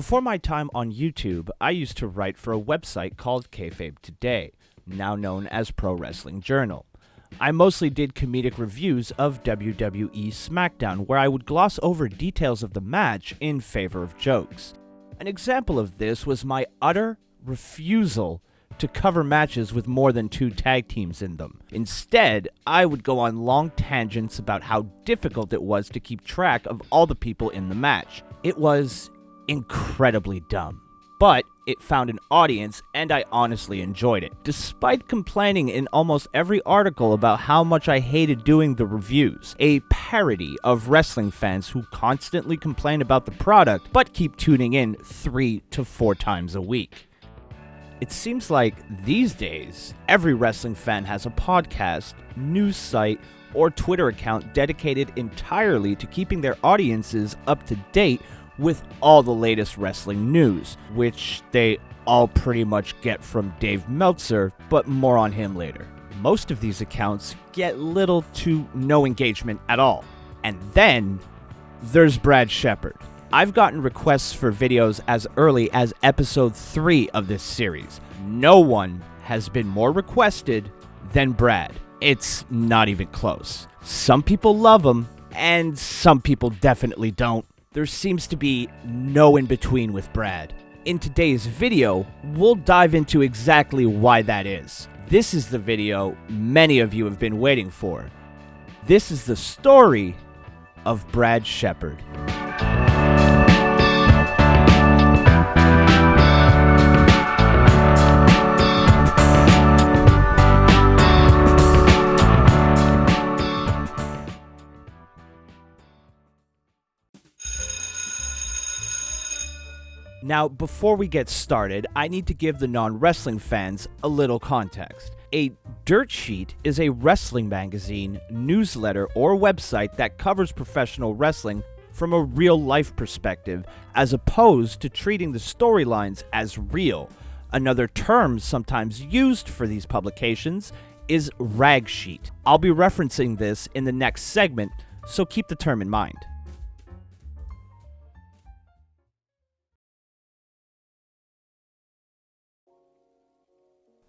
Before my time on YouTube, I used to write for a website called Kayfabe Today, now known as Pro Wrestling Journal. I mostly did comedic reviews of WWE SmackDown, where I would gloss over details of the match in favor of jokes. An example of this was my utter refusal to cover matches with more than 2 tag teams in them. Instead, I would go on long tangents about how difficult it was to keep track of all the people in the match. It was incredibly dumb, but it found an audience and I honestly enjoyed it, despite complaining in almost every article about how much I hated doing the reviews, a parody of wrestling fans who constantly complain about the product but keep tuning in 3 to 4 times a week. It seems like these days, every wrestling fan has a podcast, news site, or Twitter account dedicated entirely to keeping their audiences up to date with all the latest wrestling news, which they all pretty much get from Dave Meltzer, but more on him later. Most of these accounts get little to no engagement at all. And then there's Brad Shepard. I've gotten requests for videos as early as episode 3 of this series. No one has been more requested than Brad. It's not even close. Some people love him, and some people definitely don't. There seems to be no in between with Brad. In today's video, we'll dive into exactly why that is. This is the video many of you have been waiting for. This is the story of Brad Shepard. Now, before we get started, I need to give the non-wrestling fans a little context. A dirt sheet is a wrestling magazine, newsletter, or website that covers professional wrestling from a real-life perspective, as opposed to treating the storylines as real. Another term sometimes used for these publications is rag sheet. I'll be referencing this in the next segment, so keep the term in mind.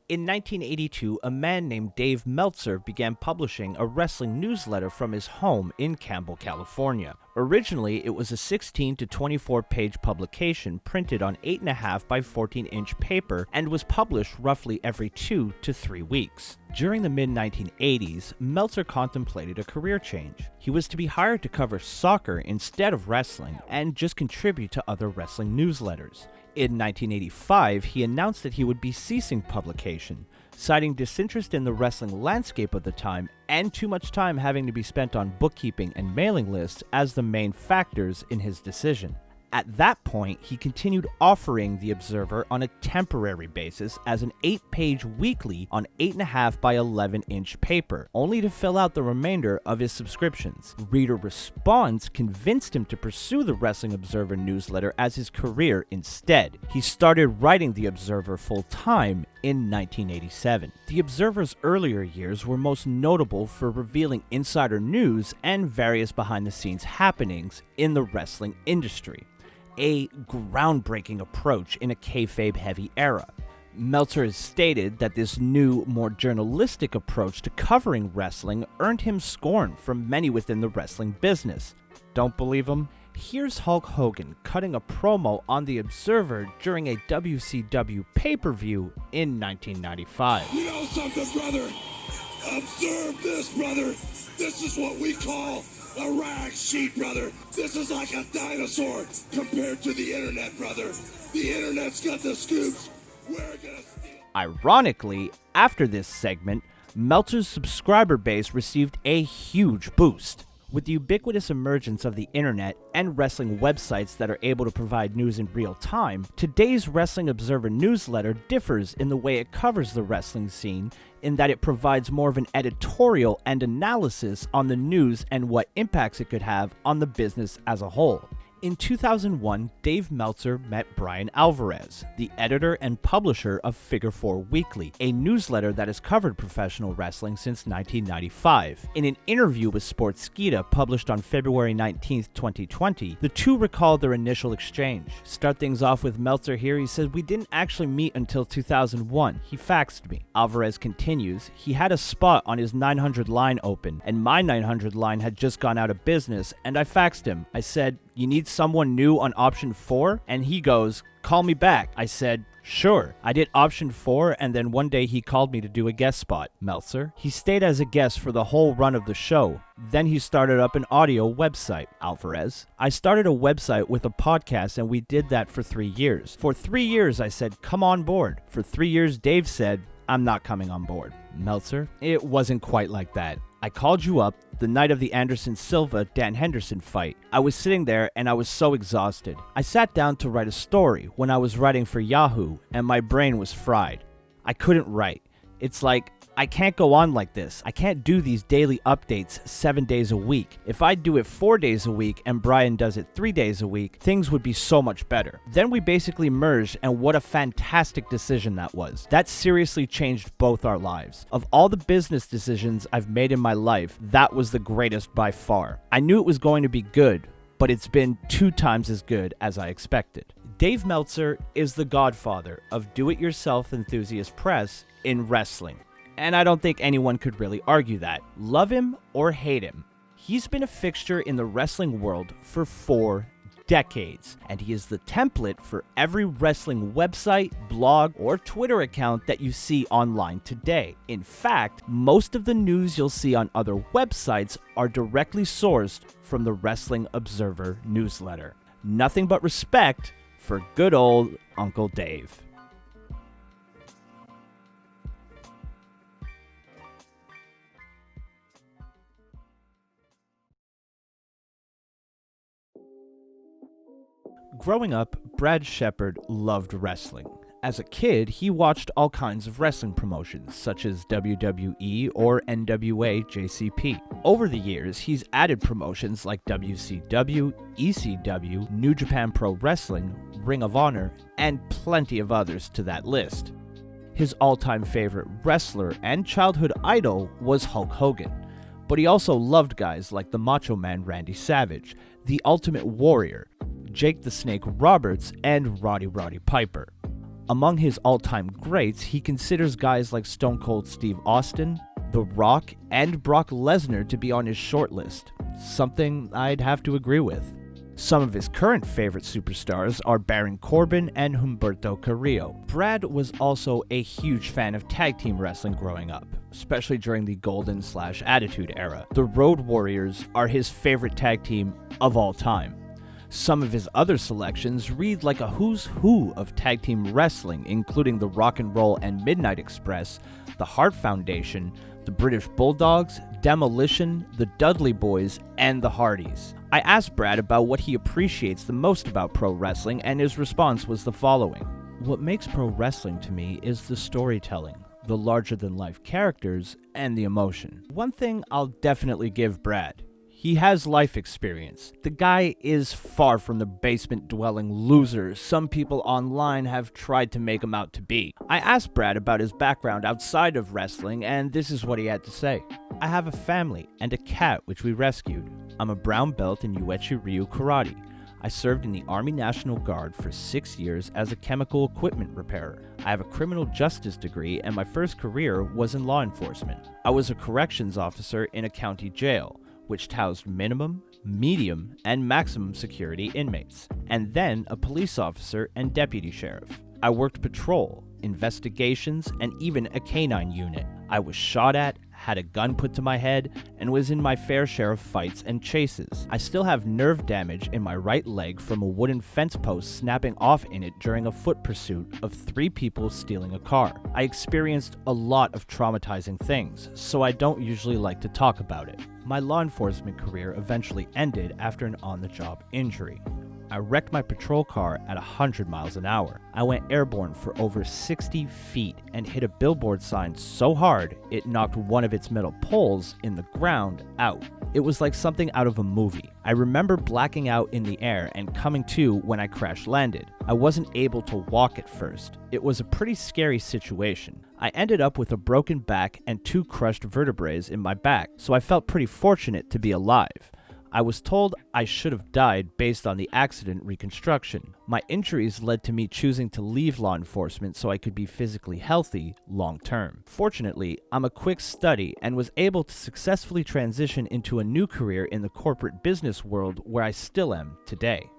In 1982, a man named Dave Meltzer began publishing a wrestling newsletter from his home in Campbell, California. Originally, it was a 16 to 24 page publication printed on 8.5 by 14-inch paper and was published roughly every 2 to 3 weeks. During the mid-1980s, Meltzer contemplated a career change. He was to be hired to cover soccer instead of wrestling and just contribute to other wrestling newsletters. In 1985, he announced that he would be ceasing publication, citing disinterest in the wrestling landscape of the time and too much time having to be spent on bookkeeping and mailing lists as the main factors in his decision. At that point, he continued offering The Observer on a temporary basis as an 8-page weekly on 8.5 by 11-inch paper, only to fill out the remainder of his subscriptions. Reader response convinced him to pursue the Wrestling Observer newsletter as his career instead. He started writing The Observer full-time in 1987. The Observer's earlier years were most notable for revealing insider news and various behind-the-scenes happenings in the wrestling industry. A groundbreaking approach in a kayfabe-heavy era. Meltzer has stated that this new, more journalistic approach to covering wrestling earned him scorn from many within the wrestling business. Don't believe him? Here's Hulk Hogan cutting a promo on The Observer during a WCW pay-per-view in 1995. You know something, brother? Observe this, brother. This is what we call a rag sheet, brother. This is like a dinosaur compared to the internet, brother. The internet's got the scoops. We're gonna steal. Ironically, after this segment, Meltzer's subscriber base received a huge boost. With the ubiquitous emergence of the internet and wrestling websites that are able to provide news in real time, today's Wrestling Observer newsletter differs in the way it covers the wrestling scene, in that it provides more of an editorial and analysis on the news and what impacts it could have on the business as a whole. In 2001, Dave Meltzer met Brian Alvarez, the editor and publisher of Figure 4 Weekly, a newsletter that has covered professional wrestling since 1995. In an interview with Sportskeeda published on February 19, 2020, the two recalled their initial exchange. Start things off with Meltzer here. He says, "We didn't actually meet until 2001. He faxed me." Alvarez continues, "He had a spot on his 900 line open, and my 900 line had just gone out of business, and I faxed him. I said, 'You need someone new on option 4? And he goes, 'Call me back.' I said, 'Sure.' I did option 4, and then one day he called me to do a guest spot." Meltzer. "He stayed as a guest for the whole run of the show. Then he started up an audio website." Alvarez. "I started a website with a podcast, and we did that for 3 years. For 3 years I said, 'Come on board.' For 3 years Dave said, 'I'm not coming on board.'" Meltzer. "It wasn't quite like that. I called you up the night of the Anderson Silva-Dan Henderson fight. I was sitting there and I was so exhausted. I sat down to write a story when I was writing for Yahoo, and my brain was fried. I couldn't write. It's like, I can't go on like this. I can't do these daily updates 7 days a week. If I do it 4 days a week and Brian does it 3 days a week, things would be so much better." Then we basically merged, and what a fantastic decision that was. That seriously changed both our lives. Of all the business decisions I've made in my life, that was the greatest by far. I knew it was going to be good, but it's been 2 times as good as I expected. Dave Meltzer is the godfather of do-it-yourself enthusiast press in wrestling. And I don't think anyone could really argue that. Love him or hate him, he's been a fixture in the wrestling world for 4 decades, and he is the template for every wrestling website, blog, or Twitter account that you see online today. In fact, most of the news you'll see on other websites are directly sourced from the Wrestling Observer newsletter. Nothing but respect for good old Uncle Dave. Growing up, Brad Shepard loved wrestling. As a kid, he watched all kinds of wrestling promotions, such as WWE or NWA JCP. Over the years, he's added promotions like WCW, ECW, New Japan Pro Wrestling, Ring of Honor, and plenty of others to that list. His all-time favorite wrestler and childhood idol was Hulk Hogan, but he also loved guys like the Macho Man Randy Savage, the Ultimate Warrior, Jake the Snake Roberts, and Roddy Piper. Among his all-time greats, he considers guys like Stone Cold Steve Austin, The Rock, and Brock Lesnar to be on his short list, something I'd have to agree with. Some of his current favorite superstars are Baron Corbin and Humberto Carrillo. Brad was also a huge fan of tag team wrestling growing up, especially during the Golden/Attitude era. The Road Warriors are his favorite tag team of all time. Some of his other selections read like a who's who of tag team wrestling, including the Rock and Roll and Midnight Express, the Hart Foundation, the British Bulldogs, Demolition, the Dudley Boys, and the Hardys. I asked Brad about what he appreciates the most about pro wrestling, and his response was the following. "What makes pro wrestling to me is the storytelling, the larger-than-life characters, and the emotion. One thing I'll definitely give Brad. He has life experience. The guy is far from the basement-dwelling loser some people online have tried to make him out to be." I asked Brad about his background outside of wrestling, and this is what he had to say. "I have a family and a cat which we rescued. I'm a brown belt in Uechi Ryu Karate. I served in the Army National Guard for 6 years as a chemical equipment repairer. I have a criminal justice degree, and my first career was in law enforcement. I was a corrections officer in a county jail, which housed minimum, medium, and maximum security inmates, and then a police officer and deputy sheriff. I worked patrol, investigations, and even a canine unit. I was shot at, had a gun put to my head, and was in my fair share of fights and chases. I still have nerve damage in my right leg from a wooden fence post snapping off in it during a foot pursuit of 3 people stealing a car. I experienced a lot of traumatizing things, so I don't usually like to talk about it. My law enforcement career eventually ended after an on-the-job injury. I wrecked my patrol car at 100 miles an hour. I went airborne for over 60 feet and hit a billboard sign so hard it knocked one of its metal poles in the ground out. It was like something out of a movie. I remember blacking out in the air and coming to when I crash landed. I wasn't able to walk at first. It was a pretty scary situation. I ended up with a broken back and 2 crushed vertebrae in my back, so I felt pretty fortunate to be alive. I was told I should have died based on the accident reconstruction. My injuries led to me choosing to leave law enforcement so I could be physically healthy long term. Fortunately, I'm a quick study and was able to successfully transition into a new career in the corporate business world where I still am today.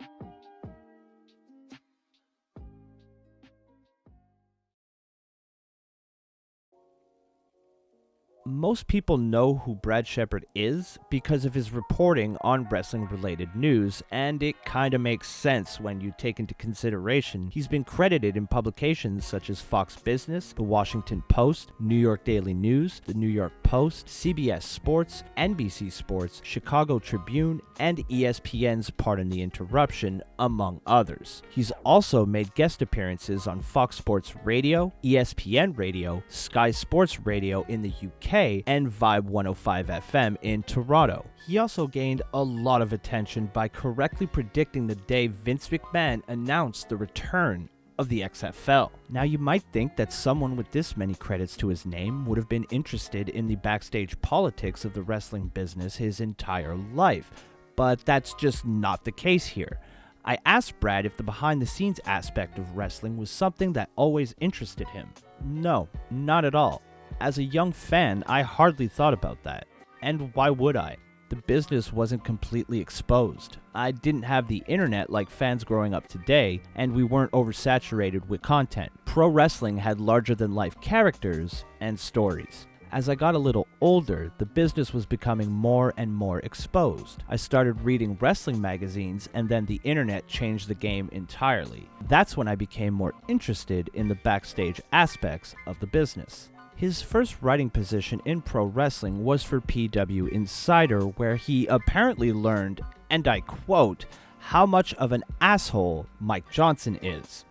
Most people know who Brad Shepard is because of his reporting on wrestling-related news, and it kinda makes sense when you take into consideration he's been credited in publications such as Fox Business, The Washington Post, New York Daily News, The New York Post, CBS Sports, NBC Sports, Chicago Tribune, and ESPN's Pardon the Interruption, among others. He's also made guest appearances on Fox Sports Radio, ESPN Radio, Sky Sports Radio in the UK, and Vibe 105 FM in Toronto. He also gained a lot of attention by correctly predicting the day Vince McMahon announced the return of the XFL. Now you might think that someone with this many credits to his name would have been interested in the backstage politics of the wrestling business his entire life, but that's just not the case here. I asked Brad if the behind-the-scenes aspect of wrestling was something that always interested him. No, not at all. As a young fan, I hardly thought about that. And why would I? The business wasn't completely exposed. I didn't have the internet like fans growing up today, and we weren't oversaturated with content. Pro wrestling had larger-than-life characters and stories. As I got a little older, the business was becoming more and more exposed. I started reading wrestling magazines, and then the internet changed the game entirely. That's when I became more interested in the backstage aspects of the business. His first writing position in pro wrestling was for PW Insider, where he apparently learned, and I quote, how much of an asshole Mike Johnson is.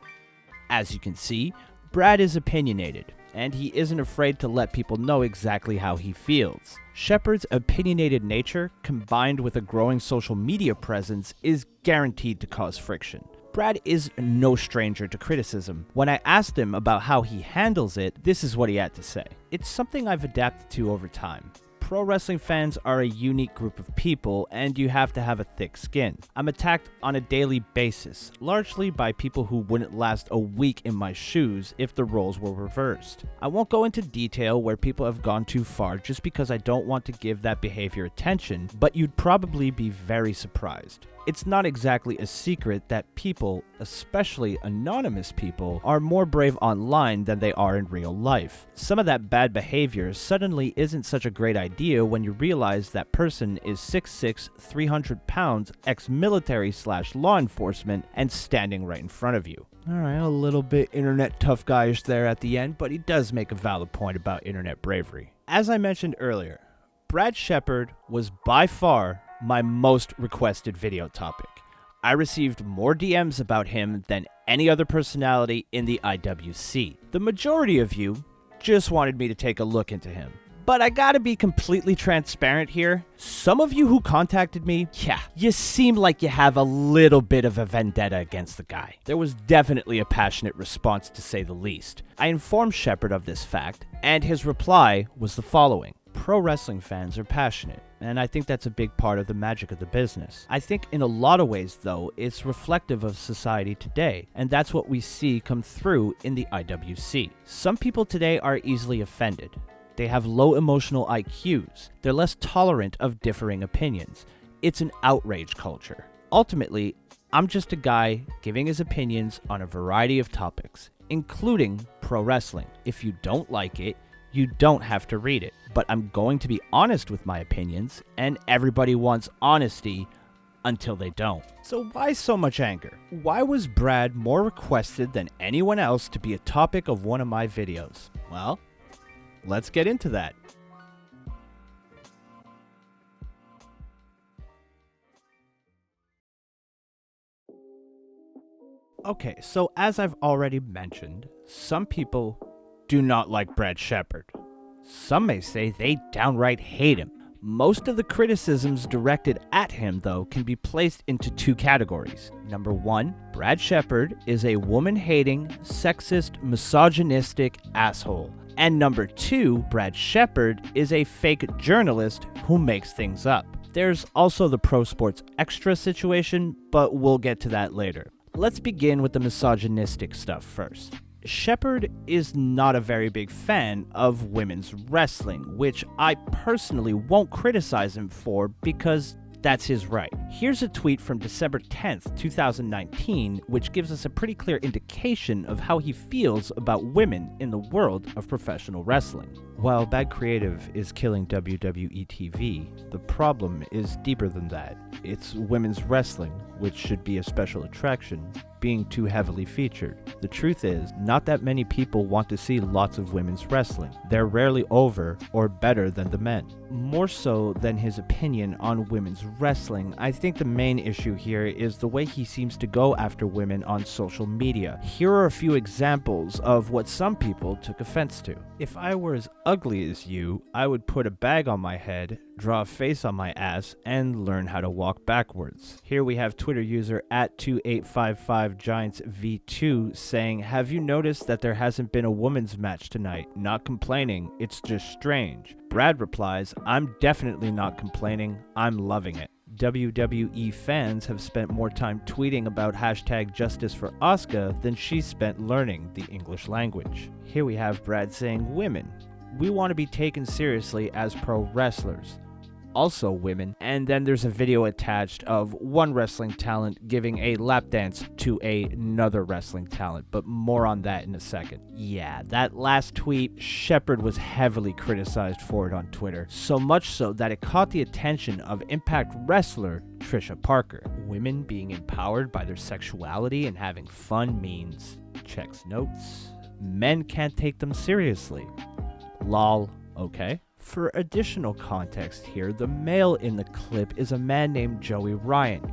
As you can see, Brad is opinionated, and he isn't afraid to let people know exactly how he feels. Shepard's opinionated nature, combined with a growing social media presence, is guaranteed to cause friction. Brad is no stranger to criticism. When I asked him about how he handles it, this is what he had to say. It's something I've adapted to over time. Pro wrestling fans are a unique group of people, and you have to have a thick skin. I'm attacked on a daily basis, largely by people who wouldn't last a week in my shoes if the roles were reversed. I won't go into detail where people have gone too far just because I don't want to give that behavior attention, but you'd probably be very surprised. It's not exactly a secret that people, especially anonymous people, are more brave online than they are in real life. Some of that bad behavior suddenly isn't such a great idea when you realize that person is 6'6", 300 pounds, ex-military/law enforcement, and standing right in front of you. Alright, a little bit internet tough guyish there at the end, but he does make a valid point about internet bravery. As I mentioned earlier, Brad Shepard was by far my most requested video topic. I received more DMs about him than any other personality in the IWC. The majority of you just wanted me to take a look into him. But I gotta be completely transparent here. Some of you who contacted me, you seem like you have a little bit of a vendetta against the guy. There was definitely a passionate response, to say the least. I informed Shepard of this fact, and his reply was the following. Pro wrestling fans are passionate, and I think that's a big part of the magic of the business. I think in a lot of ways, though, it's reflective of society today, and that's what we see come through in the IWC. Some people today are easily offended. They have low emotional IQs. They're less tolerant of differing opinions. It's an outrage culture. Ultimately, I'm just a guy giving his opinions on a variety of topics, including pro wrestling. If you don't like it, you don't have to read it. But I'm going to be honest with my opinions, and everybody wants honesty until they don't. So why so much anger? Why was Brad more requested than anyone else to be a topic of one of my videos? Well, let's get into that. Okay, so as I've already mentioned, some people do not like Brad Shepard. Some may say they downright hate him. Most of the criticisms directed at him, though, can be placed into two categories. Number one, Brad Shepard is a woman-hating, sexist, misogynistic asshole. And number two, Brad Shepard is a fake journalist who makes things up. There's also the Pro Sports Extra situation, but we'll get to that later. Let's begin with the misogynistic stuff first. Shepard is not a very big fan of women's wrestling, which I personally won't criticize him for because that's his right. Here's a tweet from December 10th, 2019, which gives us a pretty clear indication of how he feels about women in the world of professional wrestling. While bad creative is killing WWE TV, the problem is deeper than that. It's women's wrestling, which should be a special attraction, being too heavily featured. The truth is, not that many people want to see lots of women's wrestling. They're rarely over or better than the men. More so than his opinion on women's wrestling, I think the main issue here is the way he seems to go after women on social media. Here are a few examples of what some people took offense to. If I were as ugly as you, I would put a bag on my head, draw a face on my ass, and learn how to walk backwards. Here we have Twitter user @2855GiantsV2 saying, "Have you noticed that there hasn't been a women's match tonight? Not complaining, it's just strange." Brad replies, "I'm definitely not complaining, I'm loving it." WWE fans have spent more time tweeting about #Justice for Asuka than she spent learning the English language. Here we have Brad saying, "Women, we want to be taken seriously as pro wrestlers. Also women." And then there's a video attached of one wrestling talent giving a lap dance to another wrestling talent, but more on that in a second. Yeah, that last tweet, Shepard was heavily criticized for it on Twitter, so much so that it caught the attention of Impact wrestler Trisha Parker. Women being empowered by their sexuality and having fun means, checks notes, men can't take them seriously. Lol, okay. For additional context here, the male in the clip is a man named Joey Ryan.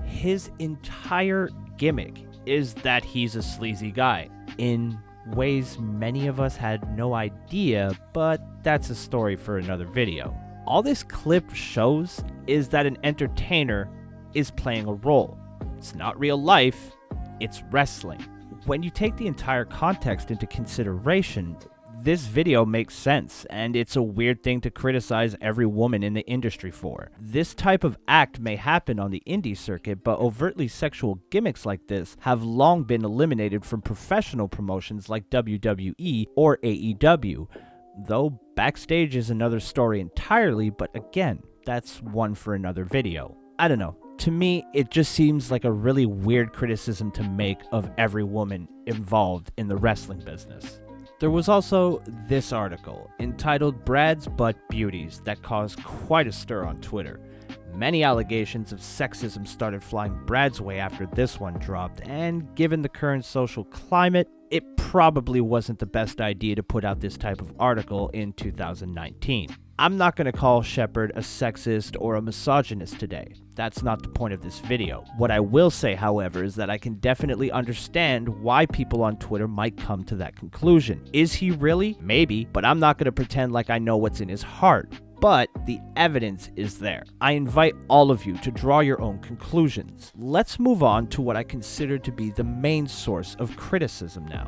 His entire gimmick is that he's a sleazy guy, in ways many of us had no idea, but that's a story for another video. All this clip shows is that an entertainer is playing a role. It's not real life, it's wrestling. When you take the entire context into consideration, this video makes sense, and it's a weird thing to criticize every woman in the industry for. This type of act may happen on the indie circuit, but overtly sexual gimmicks like this have long been eliminated from professional promotions like WWE or AEW. Though Backstage is another story entirely, but again, that's one for another video. I don't know. To me, it just seems like a really weird criticism to make of every woman involved in the wrestling business. There was also this article, entitled "Brad's Butt Beauties," that caused quite a stir on Twitter. Many allegations of sexism started flying Brad's way after this one dropped, and given the current social climate, it probably wasn't the best idea to put out this type of article in 2019. I'm not going to call Shepard a sexist or a misogynist today. That's not the point of this video. What I will say, however, is that I can definitely understand why people on Twitter might come to that conclusion. Is he really? Maybe, but I'm not going to pretend like I know what's in his heart. But the evidence is there. I invite all of you to draw your own conclusions. Let's move on to what I consider to be the main source of criticism now.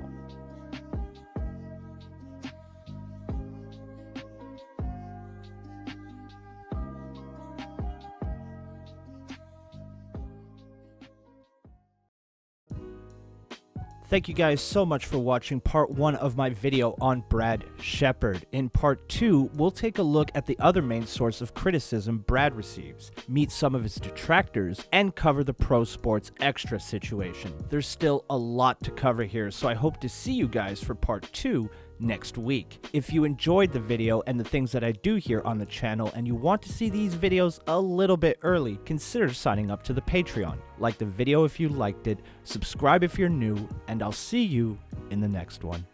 Thank you guys so much for watching part 1 of my video on Brad Shepard. In part 2, we'll take a look at the other main source of criticism Brad receives, meet some of his detractors, and cover the Pro Sports Extra situation. There's still a lot to cover here, so I hope to see you guys for part 2 next week. If you enjoyed the video and the things that I do here on the channel and you want to see these videos a little bit early, consider signing up to the Patreon. Like the video if you liked it, subscribe if you're new, and I'll see you in the next one.